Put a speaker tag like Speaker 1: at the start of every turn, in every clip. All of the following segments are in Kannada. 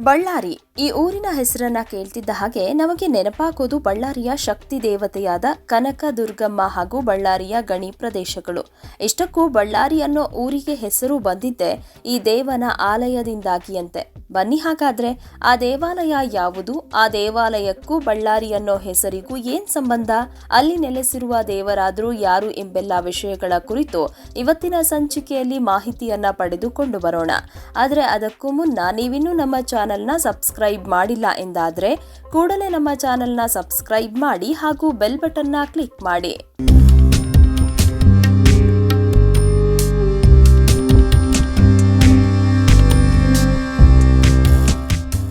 Speaker 1: ಬಳ್ಳಾರಿ ಈ ಊರಿನ ಹೆಸರನ್ನ ಕೇಳ್ತಿದ್ದ ಹಾಗೆ ನಮಗೆ ನೆನಪಾಗೋದು ಬಳ್ಳಾರಿಯ ಶಕ್ತಿ ದೇವತೆಯಾದ ಕನಕ ದುರ್ಗಮ್ಮ ಹಾಗೂ ಬಳ್ಳಾರಿಯ ಗಣಿ ಪ್ರದೇಶಗಳು. ಇಷ್ಟಕ್ಕೂ ಬಳ್ಳಾರಿ ಅನ್ನೋ ಊರಿಗೆ ಹೆಸರು ಬಂದಿದ್ದೆ ಈ ದೇವನ ಆಲಯದಿಂದಾಗಿಯಂತೆ. ಬನ್ನಿ ಹಾಗಾದ್ರೆ ಆ ದೇವಾಲಯ ಯಾವುದು, ಆ ದೇವಾಲಯಕ್ಕೂ ಬಳ್ಳಾರಿ ಅನ್ನೋ ಹೆಸರಿಗೂ ಏನ್ ಸಂಬಂಧ, ಅಲ್ಲಿ ನೆಲೆಸಿರುವ ದೇವರಾದ್ರೂ ಯಾರು ಎಂಬೆಲ್ಲ ವಿಷಯಗಳ ಕುರಿತು ಇವತ್ತಿನ ಸಂಚಿಕೆಯಲ್ಲಿ ಮಾಹಿತಿಯನ್ನ ಪಡೆದುಕೊಂಡು ಬರೋಣ. ಆದ್ರೆ ಅದಕ್ಕೂ ಮುನ್ನ ನೀವಿನ್ನೂ ನಮ್ಮ ಚಾನೆಲ್ನ ಸಬ್ಸ್ಕ್ರೈಬ್ ಮಾಡಿಲ್ಲ ಎಂದಾದ್ರೆ ಕೂಡಲೇ ನಮ್ಮ ಚಾನೆಲ್ನ ಸಬ್ಸ್ಕ್ರೈಬ್ ಮಾಡಿ ಹಾಗೂ ಬೆಲ್ ಬಟನ್ನ ಕ್ಲಿಕ್ ಮಾಡಿ.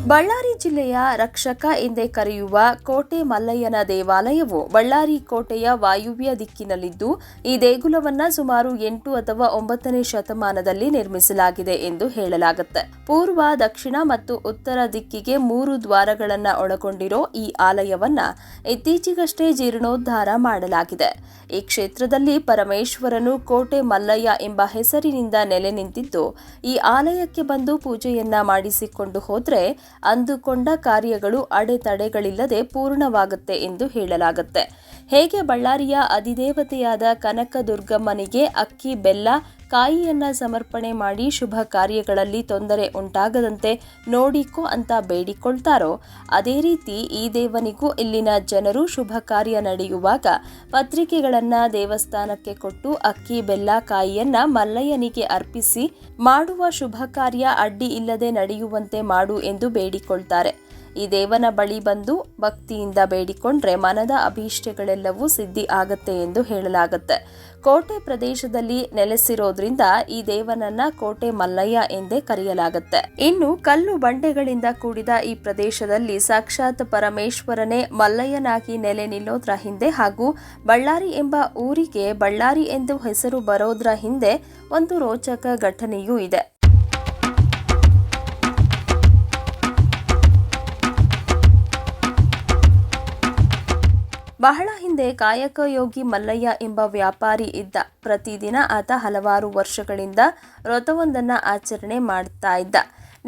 Speaker 1: ಬಳ್ಳಾರಿ ಜಿಲ್ಲೆಯ ರಕ್ಷಕ ಎಂದೇ ಕರೆಯುವ ಕೋಟೆ ಮಲ್ಲಯ್ಯನ ದೇವಾಲಯವು ಬಳ್ಳಾರಿ ಕೋಟೆಯ ವಾಯುವ್ಯ ದಿಕ್ಕಿನಲ್ಲಿದ್ದು, ಈ ದೇಗುಲವನ್ನ ಸುಮಾರು 8 ಅಥವಾ 9ನೇ ಶತಮಾನದಲ್ಲಿ ನಿರ್ಮಿಸಲಾಗಿದೆ ಎಂದು ಹೇಳಲಾಗುತ್ತೆ. ಪೂರ್ವ, ದಕ್ಷಿಣ ಮತ್ತು ಉತ್ತರ ದಿಕ್ಕಿಗೆ 3 ದ್ವಾರಗಳನ್ನು ಒಳಗೊಂಡಿರೋ ಈ ಆಲಯವನ್ನ ಇತ್ತೀಚೆಗಷ್ಟೇ ಜೀರ್ಣೋದ್ಧಾರ ಮಾಡಲಾಗಿದೆ. ಈ ಕ್ಷೇತ್ರದಲ್ಲಿ ಪರಮೇಶ್ವರನು ಕೋಟೆ ಮಲ್ಲಯ್ಯ ಎಂಬ ಹೆಸರಿನಿಂದ ನೆಲೆ ನಿಂತಿದ್ದು, ಈ ಆಲಯಕ್ಕೆ ಬಂದು ಪೂಜೆಯನ್ನ ಮಾಡಿಸಿಕೊಂಡು ಹೋದ್ರೆ ಅಂದುಕೊಂಡ ಕಾರ್ಯಗಳು ಅಡೆತಡೆಗಳಿಲ್ಲದೆ ಪೂರ್ಣವಾಗುತ್ತೆ ಎಂದು ಹೇಳಲಾಗುತ್ತೆ. ಹೇಗೆ ಬಳ್ಳಾರಿಯ ಅಧಿದೇವತೆಯಾದ ಕನಕ ದುರ್ಗಮ್ಮನಿಗೆ ಅಕ್ಕಿ, ಬೆಲ್ಲ, ಕಾಯಿಯನ್ನ ಸಮರ್ಪಣೆ ಮಾಡಿ ಶುಭ ಕಾರ್ಯಗಳಲ್ಲಿ ತೊಂದರೆ ಉಂಟಾಗದಂತೆ ನೋಡಿಕೋ ಅಂತ ಬೇಡಿಕೊಳ್ತಾರೋ, ಅದೇ ರೀತಿ ಈ ದೇವನಿಗೂ ಇಲ್ಲಿನ ಜನರು ಶುಭ ಕಾರ್ಯ ನಡೆಯುವಾಗ ಪತ್ರಿಕೆಗಳನ್ನ ದೇವಸ್ಥಾನಕ್ಕೆ ಕೊಟ್ಟು ಅಕ್ಕಿ, ಬೆಲ್ಲ, ಕಾಯಿಯನ್ನ ಮಲ್ಲಯ್ಯನಿಗೆ ಅರ್ಪಿಸಿ ಮಾಡುವ ಶುಭ ಕಾರ್ಯ ಅಡ್ಡಿ ಇಲ್ಲದೆ ನಡೆಯುವಂತೆ ಮಾಡು ಎಂದು ಬೇಡಿಕೊಳ್ತಾರೆ. ಈ ದೇವನ ಬಳಿ ಬಂದು ಭಕ್ತಿಯಿಂದ ಬೇಡಿಕೊಂಡ್ರೆ ಮನದ ಅಭೀಷ್ಟಗಳೆಲ್ಲವೂ ಸಿದ್ಧಿ ಆಗತ್ತೆ ಎಂದು ಹೇಳಲಾಗುತ್ತೆ. ಕೋಟೆ ಪ್ರದೇಶದಲ್ಲಿ ನೆಲೆಸಿರೋದ್ರಿಂದ ಈ ದೇವನನ್ನ ಕೋಟೆ ಮಲ್ಲಯ್ಯ ಎಂದೇ ಕರೆಯಲಾಗುತ್ತೆ. ಇನ್ನು ಕಲ್ಲು ಬಂಡೆಗಳಿಂದ ಕೂಡಿದ ಈ ಪ್ರದೇಶದಲ್ಲಿ ಸಾಕ್ಷಾತ್ ಪರಮೇಶ್ವರನೇ ಮಲ್ಲಯ್ಯನಾಗಿ ನೆಲೆ ನಿಲ್ಲೋದ್ರ ಹಿಂದೆ ಹಾಗೂ ಬಳ್ಳಾರಿ ಎಂಬ ಊರಿಗೆ ಬಳ್ಳಾರಿ ಎಂದು ಹೆಸರು ಬರೋದ್ರ ಹಿಂದೆ ಒಂದು ರೋಚಕ ಘಟನೆಯೂ ಇದೆ. ಬಹಳ ಹಿಂದೆ ಕಾಯಕಯೋಗಿ ಮಲ್ಲಯ್ಯ ಎಂಬ ವ್ಯಾಪಾರಿ ಇದ್ದ. ಪ್ರತಿದಿನ ಆತ ಹಲವಾರು ವರ್ಷಗಳಿಂದ ವ್ರತವೊಂದನ್ನ ಆಚರಣೆ ಮಾಡ್ತಾ ಇದ್ದ.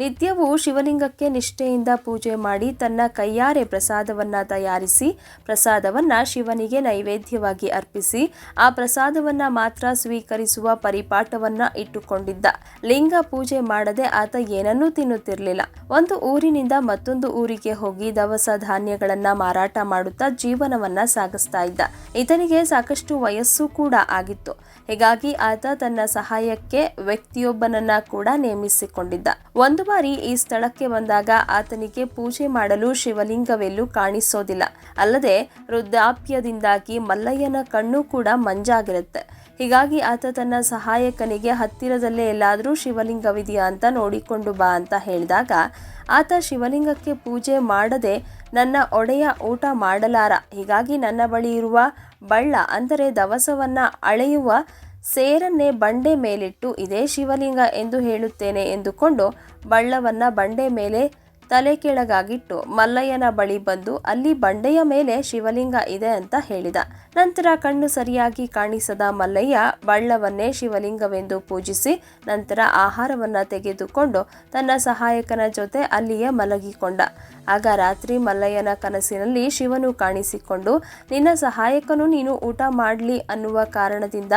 Speaker 1: ನಿತ್ಯವೂ ಶಿವಲಿಂಗಕ್ಕೆ ನಿಷ್ಠೆಯಿಂದ ಪೂಜೆ ಮಾಡಿ ತನ್ನ ಕೈಯಾರೆ ಪ್ರಸಾದವನ್ನ ತಯಾರಿಸಿ ಪ್ರಸಾದವನ್ನ ಶಿವನಿಗೆ ನೈವೇದ್ಯವಾಗಿ ಅರ್ಪಿಸಿ ಆ ಪ್ರಸಾದವನ್ನ ಮಾತ್ರ ಸ್ವೀಕರಿಸುವ ಪರಿಪಾಠವನ್ನ ಇಟ್ಟುಕೊಂಡಿದ್ದ. ಲಿಂಗ ಪೂಜೆ ಮಾಡದೆ ಆತ ಏನನ್ನೂ ತಿನ್ನುತ್ತಿರಲಿಲ್ಲ. ಒಂದು ಊರಿನಿಂದ ಮತ್ತೊಂದು ಊರಿಗೆ ಹೋಗಿ ದವಸ ಧಾನ್ಯಗಳನ್ನ ಮಾರಾಟ ಮಾಡುತ್ತಾ ಜೀವನವನ್ನ ಸಾಗಿಸ್ತಾ ಇದ್ದ. ಈತನಿಗೆ ಸಾಕಷ್ಟು ವಯಸ್ಸು ಕೂಡ ಆಗಿತ್ತು. ಹೀಗಾಗಿ ಆತ ತನ್ನ ಸಹಾಯಕ್ಕೆ ವ್ಯಕ್ತಿಯೊಬ್ಬನನ್ನ ಕೂಡ ನೇಮಿಸಿಕೊಂಡಿದ್ದ. ಒಂದು ಬಾರಿ ಈ ಸ್ಥಳಕ್ಕೆ ಬಂದಾಗ ಆತನಿಗೆ ಪೂಜೆ ಮಾಡಲು ಶಿವಲಿಂಗವೆಲ್ಲೂ ಕಾಣಿಸೋದಿಲ್ಲ. ಅಲ್ಲದೆ ವೃದ್ಧಾಪ್ಯದಿಂದಾಗಿ ಮಲ್ಲಯ್ಯನ ಕಣ್ಣು ಕೂಡ ಮಂಜಾಗಿರುತ್ತೆ. ಹೀಗಾಗಿ ಆತ ತನ್ನ ಸಹಾಯಕನಿಗೆ ಹತ್ತಿರದಲ್ಲೇ ಎಲ್ಲಾದರೂ ಶಿವಲಿಂಗವಿದೆಯಾ ಅಂತ ನೋಡಿಕೊಂಡು ಬಾ ಅಂತ ಹೇಳಿದಾಗ ಆತ ಶಿವಲಿಂಗಕ್ಕೆ ಪೂಜೆ ಮಾಡದೆ ನನ್ನ ಒಡೆಯ ಊಟ ಮಾಡಲಾರ, ಹೀಗಾಗಿ ನನ್ನ ಬಳಿ ಇರುವ ಬಳ್ಳ ಅಂದರೆ ದವಸವನ್ನ ಅಳೆಯುವ ಸೇರನ್ನೇ ಬಂಡೆ ಮೇಲಿಟ್ಟು ಇದೇ ಶಿವಲಿಂಗ ಎಂದು ಹೇಳುತ್ತೇನೆ ಎಂದುಕೊಂಡು ಬಳ್ಳವನ್ನ ಬಂಡೆ ಮೇಲೆ ತಲೆ ಕೆಳಗಾಗಿಟ್ಟು ಮಲ್ಲಯ್ಯನ ಬಳಿ ಬಂದು ಅಲ್ಲಿ ಬಂಡೆಯ ಮೇಲೆ ಶಿವಲಿಂಗ ಇದೆ ಅಂತ ಹೇಳಿದ. ನಂತರ ಕಣ್ಣು ಸರಿಯಾಗಿ ಕಾಣಿಸದ ಮಲ್ಲಯ್ಯ ಬಳ್ಳವನ್ನೇ ಶಿವಲಿಂಗವೆಂದು ಪೂಜಿಸಿ ನಂತರ ಆಹಾರವನ್ನ ತೆಗೆದುಕೊಂಡು ತನ್ನ ಸಹಾಯಕನ ಜೊತೆ ಅಲ್ಲಿಯೇ ಮಲಗಿಕೊಂಡ. ಆಗ ರಾತ್ರಿ ಮಲ್ಲಯ್ಯನ ಕನಸಿನಲ್ಲಿ ಶಿವನು ಕಾಣಿಸಿಕೊಂಡು, ನಿನ್ನ ಸಹಾಯಕನು ನೀನು ಊಟ ಮಾಡಲಿ ಅನ್ನುವ ಕಾರಣದಿಂದ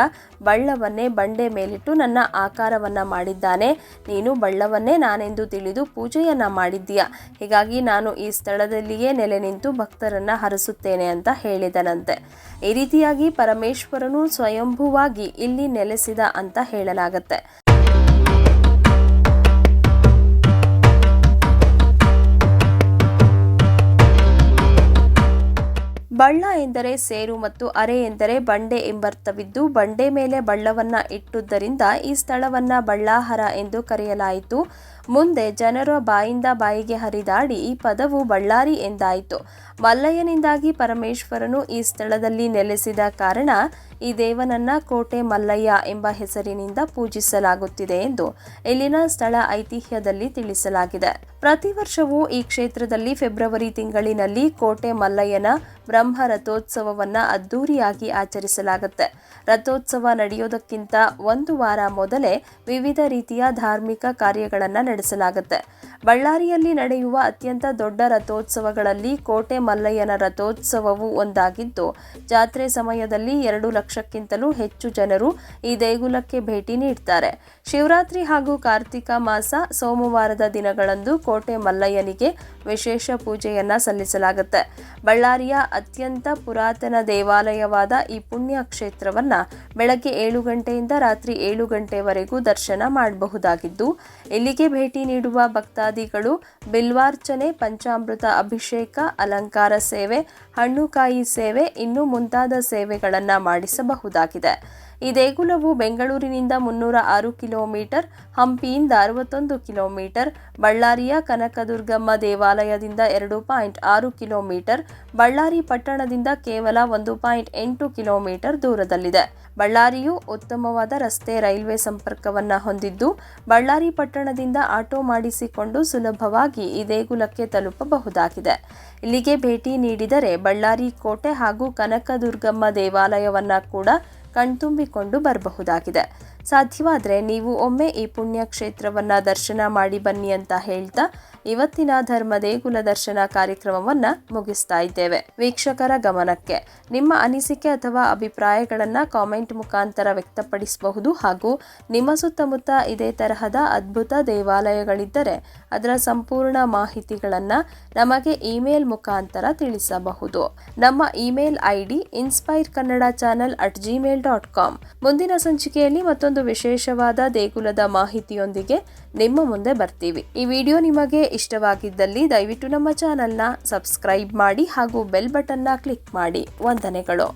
Speaker 1: ಬಳ್ಳವನ್ನೇ ಬಂಡೆ ಮೇಲಿಟ್ಟು ನನ್ನ ಆಕಾರವನ್ನ ಮಾಡಿದ್ದಾನೆ. ನೀನು ಬಳ್ಳವನ್ನೇ ನಾನೆಂದು ತಿಳಿದು ಪೂಜೆಯನ್ನ ಮಾಡಿದ್ದೀಯ, ಹೀಗಾಗಿ ನಾನು ಈ ಸ್ಥಳದಲ್ಲಿಯೇ ನೆಲೆ ನಿಂತು ಭಕ್ತರನ್ನ ಹರಸುತ್ತೇನೆ ಅಂತ ಹೇಳಿದನಂತೆ. ಈ ರೀತಿಯಾಗಿ ಪರಮೇಶ್ವರನು ಸ್ವಯಂಭುವಾಗಿ ಇಲ್ಲಿ ನೆಲೆಸಿದ ಅಂತ ಹೇಳಲಾಗುತ್ತೆ. ಬಳ್ಳ ಎಂದರೆ ಸೇರು ಮತ್ತು ಅರೆ ಎಂದರೆ ಬಂಡೆ ಎಂಬರ್ಥವಿದ್ದು, ಬಂಡೆ ಮೇಲೆ ಬಳ್ಳವನ್ನ ಇಟ್ಟುದರಿಂದ ಈ ಸ್ಥಳವನ್ನ ಬಳ್ಳಾಹರ ಎಂದು ಕರೆಯಲಾಯಿತು. ಮುಂದೆ ಜನರ ಬಾಯಿಂದ ಬಾಯಿಗೆ ಹರಿದಾಡಿ ಈ ಪದವು ಬಳ್ಳಾರಿ ಎಂದಾಯಿತು. ಮಲ್ಲಯ್ಯನಿಂದಾಗಿ ಪರಮೇಶ್ವರನು ಈ ಸ್ಥಳದಲ್ಲಿ ನೆಲೆಸಿದ ಕಾರಣ ಈ ದೇವನನ್ನ ಕೋಟೆ ಮಲ್ಲಯ್ಯ ಎಂಬ ಹೆಸರಿನಿಂದ ಪೂಜಿಸಲಾಗುತ್ತಿದೆ ಎಂದು ಇಲ್ಲಿನ ಸ್ಥಳ ಐತಿಹ್ಯದಲ್ಲಿ ತಿಳಿಸಲಾಗಿದೆ. ಪ್ರತಿ ವರ್ಷವೂ ಈ ಕ್ಷೇತ್ರದಲ್ಲಿ ಫೆಬ್ರವರಿ ತಿಂಗಳಿನಲ್ಲಿ ಕೋಟೆ ಮಲ್ಲಯ್ಯನ ಬ್ರಹ್ಮ ರಥೋತ್ಸವವನ್ನ ಅದ್ದೂರಿಯಾಗಿ ಆಚರಿಸಲಾಗುತ್ತೆ. ರಥೋತ್ಸವ ನಡೆಯೋದಕ್ಕಿಂತ 1 ವಾರ ಮೊದಲೇ ವಿವಿಧ ರೀತಿಯ ಧಾರ್ಮಿಕ ಕಾರ್ಯಗಳನ್ನು ನಡೆಸಲಾಗುತ್ತೆ. ಬಳ್ಳಾರಿಯಲ್ಲಿ ನಡೆಯುವ ಅತ್ಯಂತ ದೊಡ್ಡ ರಥೋತ್ಸವಗಳಲ್ಲಿ ಕೋಟೆ ಮಲ್ಲಯ್ಯನ ರಥೋತ್ಸವವು ಒಂದಾಗಿದ್ದು, ಜಾತ್ರೆ ಸಮಯದಲ್ಲಿ 2 ಲಕ್ಷಕ್ಕಿಂತಲೂ ಹೆಚ್ಚು ಜನರು ಈ ದೇಗುಲಕ್ಕೆ ಭೇಟಿ ನೀಡ್ತಾರೆ. ಶಿವರಾತ್ರಿ ಹಾಗೂ ಕಾರ್ತಿಕ ಮಾಸ ಸೋಮವಾರದ ದಿನಗಳಂದು ಕೋಟೆ ಮಲ್ಲಯ್ಯನಿಗೆ ವಿಶೇಷ ಪೂಜೆಯನ್ನ ಸಲ್ಲಿಸಲಾಗುತ್ತೆ. ಬಳ್ಳಾರಿಯ ಅತ್ಯಂತ ಪುರಾತನ ದೇವಾಲಯವಾದ ಈ ಪುಣ್ಯ ಕ್ಷೇತ್ರವನ್ನ ಬೆಳಗ್ಗೆ 7 ಗಂಟೆಯಿಂದ ರಾತ್ರಿ 7 ಗಂಟೆವರೆಗೂ ದರ್ಶನ ಮಾಡಬಹುದಾಗಿದ್ದು, ಇಲ್ಲಿಗೆ ಭೇಟಿ ನೀಡುವ ಭಕ್ತಾದಿಗಳು ಬಿಲ್ವಾರ್ಚನೆ, ಪಂಚಾಮೃತ ಅಭಿಷೇಕ, ಅಲಂಕಾರ ಸೇವೆ, ಹಣ್ಣುಕಾಯಿ ಸೇವೆ ಇನ್ನೂ ಮುಂತಾದ ಸೇವೆಗಳನ್ನು ಮಾಡಿಸಬಹುದಾಗಿದೆ. ಈ ದೇಗುಲವು ಬೆಂಗಳೂರಿನಿಂದ 306 ಕಿಲೋಮೀಟರ್, ಹಂಪಿಯಿಂದ 61 ಕಿಲೋಮೀಟರ್, ಬಳ್ಳಾರಿಯ ಕನಕದುರ್ಗಮ್ಮ ದೇವಾಲಯದಿಂದ 2.6 ಕಿಲೋಮೀಟರ್, ಬಳ್ಳಾರಿ ಪಟ್ಟಣದಿಂದ ಕೇವಲ 1.8 ಕಿಲೋಮೀಟರ್ ದೂರದಲ್ಲಿದೆ. ಬಳ್ಳಾರಿಯು ಉತ್ತಮವಾದ ರಸ್ತೆ ರೈಲ್ವೆ ಸಂಪರ್ಕವನ್ನು ಹೊಂದಿದ್ದು, ಬಳ್ಳಾರಿ ಪಟ್ಟಣದಿಂದ ಆಟೋ ಮಾಡಿಸಿಕೊಂಡು ಸುಲಭವಾಗಿ ಈ ದೇಗುಲಕ್ಕೆ ತಲುಪಬಹುದಾಗಿದೆ. ಇಲ್ಲಿಗೆ ಭೇಟಿ ನೀಡಿದರೆ ಬಳ್ಳಾರಿ ಕೋಟೆ ಹಾಗೂ ಕನಕದುರ್ಗಮ್ಮ ದೇವಾಲಯವನ್ನ ಕೂಡ ಕಣ್ತುಂಬಿಕೊಂಡು ಬರಬಹುದಾಗಿದೆ. ಸಾಧ್ಯವಾದರೆ ನೀವು ಒಮ್ಮೆ ಈ ಪುಣ್ಯ ಕ್ಷೇತ್ರವನ್ನು ದರ್ಶನ ಮಾಡಿ ಬನ್ನಿ ಅಂತ ಹೇಳ್ತಾ ಇವತ್ತಿನ ಧರ್ಮ ದೇಗುಲ ದರ್ಶನ ಕಾರ್ಯಕ್ರಮವನ್ನು ಮುಗಿಸ್ತಾ ಇದ್ದೇವೆ. ವೀಕ್ಷಕರ ಗಮನಕ್ಕೆ, ನಿಮ್ಮ ಅನಿಸಿಕೆ ಅಥವಾ ಅಭಿಪ್ರಾಯಗಳನ್ನು ಕಾಮೆಂಟ್ ಮುಖಾಂತರ ವ್ಯಕ್ತಪಡಿಸಬಹುದು ಹಾಗೂ ನಿಮ್ಮ ಸುತ್ತಮುತ್ತ ಇದೇ ತರಹದ ಅದ್ಭುತ ದೇವಾಲಯಗಳಿದ್ದರೆ ಅದರ ಸಂಪೂರ್ಣ ಮಾಹಿತಿಗಳನ್ನು ನಮಗೆ ಇಮೇಲ್ ಮುಖಾಂತರ ತಿಳಿಸಬಹುದು. ನಮ್ಮ ಇಮೇಲ್ ID inspirecannadachannel@gmail.com. ಮುಂದಿನ ಸಂಚಿಕೆಯಲ್ಲಿ ಮತ್ತೊಂದು ವಿಶೇಷವಾದ ದೇಗುಲದ ಮಾಹಿತಿಯೊಂದಿಗೆ ನಿಮ್ಮ ಮುಂದೆ ಬರ್ತೀವಿ. ಈ ವಿಡಿಯೋ ನಿಮಗೆ ಇಷ್ಟವಾಗಿದ್ದಲ್ಲಿ ದಯವಿಟ್ಟು ನಮ್ಮ ಚಾನೆಲ್ನ ಸಬ್ಸ್ಕ್ರೈಬ್ ಮಾಡಿ ಹಾಗೂ ಬೆಲ್ ಬಟನ್ನ ಕ್ಲಿಕ್ ಮಾಡಿ. ವಂದನೆಗಳು.